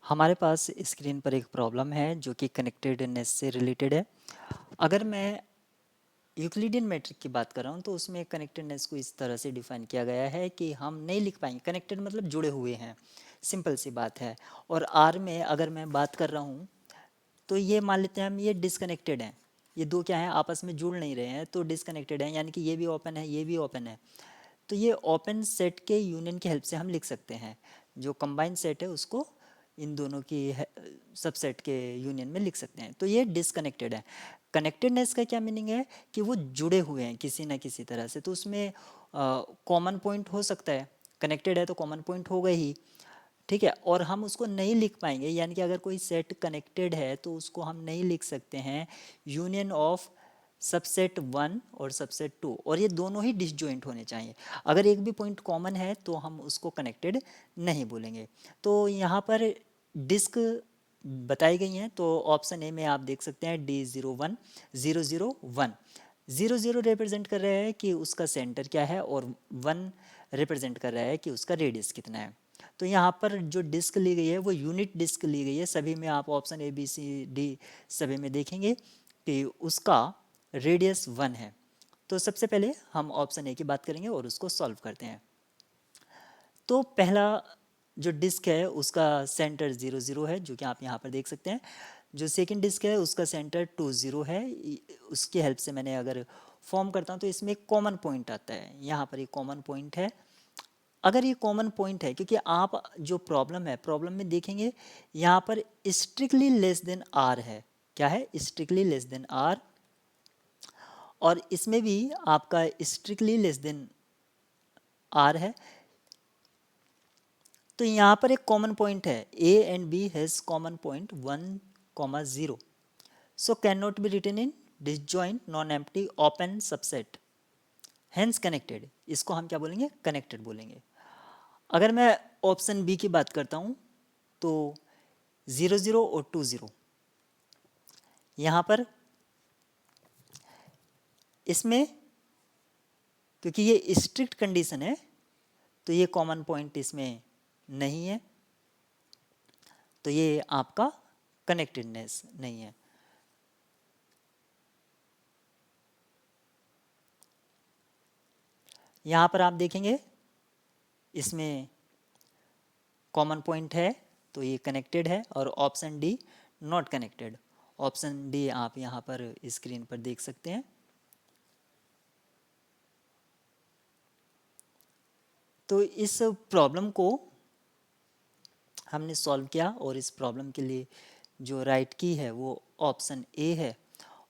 हमारे पास स्क्रीन पर एक प्रॉब्लम है जो कि कनेक्टेडनेस से रिलेटेड है। अगर मैं यूक्लिडियन मैट्रिक की बात कर रहा हूँ तो उसमें कनेक्टेडनेस को इस तरह से डिफाइन किया गया है कि हम नहीं लिख पाएंगे। कनेक्टेड मतलब जुड़े हुए हैं, सिंपल सी बात है। और आर में अगर मैं बात कर रहा हूँ तो ये मान लेते हैं हम ये डिसकनेक्टेड हैं। ये दो क्या है, आपस में जुड़ नहीं रहे हैं तो डिसकनेक्टेड हैं, यानी कि ये भी ओपन है ये भी ओपन है। तो ये ओपन सेट के यूनियन की हेल्प से हम लिख सकते हैं। जो कंबाइंड सेट है उसको इन दोनों की सबसेट के यूनियन में लिख सकते हैं। तो ये डिसकनेक्टेड है। कनेक्टेडनेस का क्या मीनिंग है कि वो जुड़े हुए हैं किसी ना किसी तरह से, तो उसमें कॉमन पॉइंट हो सकता है। कनेक्टेड है तो कॉमन पॉइंट होगा ही, ठीक है। और हम उसको नहीं लिख पाएंगे, यानी कि अगर कोई सेट कनेक्टेड है तो उसको हम नहीं लिख सकते हैं यूनियन ऑफ सबसेट 1 और सबसेट 2, और ये दोनों ही डिसजॉइंट होने चाहिए। अगर एक भी पॉइंट कॉमन है तो हम उसको कनेक्टेड नहीं बोलेंगे। तो यहाँ पर डिस्क बताई गई हैं, तो ऑप्शन ए में आप देख सकते हैं D01 001। 00 रिप्रेजेंट कर रहा है कि उसका सेंटर क्या है और 1 रिप्रेजेंट कर रहा है कि उसका रेडियस कितना है। तो यहाँ पर जो डिस्क ली गई है वो यूनिट डिस्क ली गई है। सभी में आप option A B C D सभी में देखेंगे कि उसका रेडियस 1 है। तो सबसे पहले हम ऑप्शन ए की बात करेंगे और उसको सॉल्व करते हैं। तो पहला जो डिस्क है उसका सेंटर 00 है, जो कि आप यहाँ पर देख सकते हैं। जो सेकंड डिस्क है उसका सेंटर 20 है। उसकी हेल्प से मैंने अगर फॉर्म करता हूँ तो इसमें एक कॉमन पॉइंट आता है। यहाँ पर एक कॉमन पॉइंट है। अगर ये कॉमन पॉइंट है, क्योंकि आप जो प्रॉब्लम है प्रॉब्लम में देखेंगे यहाँ पर स्ट्रिक्टली लेस देन आर है। क्या है? Strictly less than R. और इसमें भी आपका स्ट्रिक्टली लेस देन आर है। तो यहाँ पर एक कॉमन पॉइंट है, A and B has common point 1, 0, so can not be written in disjoint non empty open subset, hence connected. इसको हम क्या बोलेंगे? कनेक्टेड बोलेंगे। अगर मैं ऑप्शन बी की बात करता हूँ तो 00 और 20, यहाँ पर इसमें क्योंकि ये स्ट्रिक्ट कंडीशन है तो ये कॉमन पॉइंट इसमें नहीं है, तो ये आपका कनेक्टेडनेस नहीं है। यहाँ पर आप देखेंगे इसमें कॉमन पॉइंट है तो ये कनेक्टेड है, और option D not connected. Option D आप यहाँ पर स्क्रीन पर देख सकते हैं। तो इस प्रॉब्लम को हमने सॉल्व किया और इस प्रॉब्लम के लिए जो राइट की है वो ऑप्शन ए है।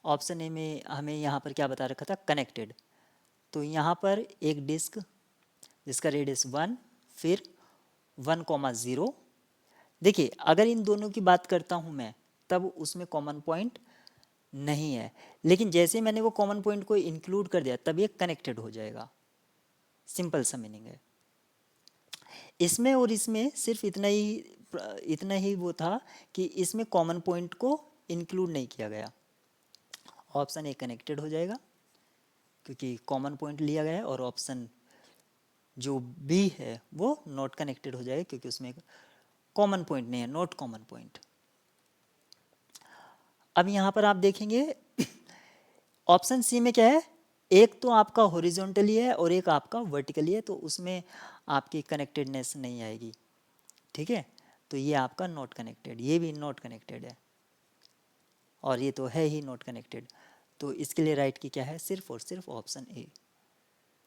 ऑप्शन ए में हमें यहाँ पर क्या बता रखा था? कनेक्टेड। तो यहाँ पर एक डिस्क जिसका रेडियस 1, फिर 1, 0। देखिए अगर इन दोनों की बात करता हूँ मैं तब उसमें कॉमन पॉइंट नहीं है, लेकिन जैसे मैंने वो कॉमन पॉइंट को इंक्लूड कर दिया तब ये कनेक्टेड हो जाएगा। सिंपल सा मीनिंग है इसमें। और इसमें सिर्फ इतना ही वो था कि इसमें कॉमन पॉइंट को इंक्लूड नहीं किया गया। ऑप्शन ए कनेक्टेड हो जाएगा क्योंकि कॉमन पॉइंट लिया गया है, और ऑप्शन जो बी है वो नॉट कनेक्टेड हो जाएगा क्योंकि उसमें कॉमन पॉइंट नहीं है, नॉट कॉमन पॉइंट। अब यहाँ पर आप देखेंगे ऑप्शन सी में क्या है? एक तो आपका हॉरिजॉन्टली है और एक आपका वर्टिकली है, तो उसमें आपकी कनेक्टेडनेस नहीं आएगी, ठीक है। तो ये आपका नॉट कनेक्टेड, ये भी नॉट कनेक्टेड है, और ये तो है ही नॉट कनेक्टेड। तो इसके लिए राइट की क्या है? सिर्फ और सिर्फ ऑप्शन ए।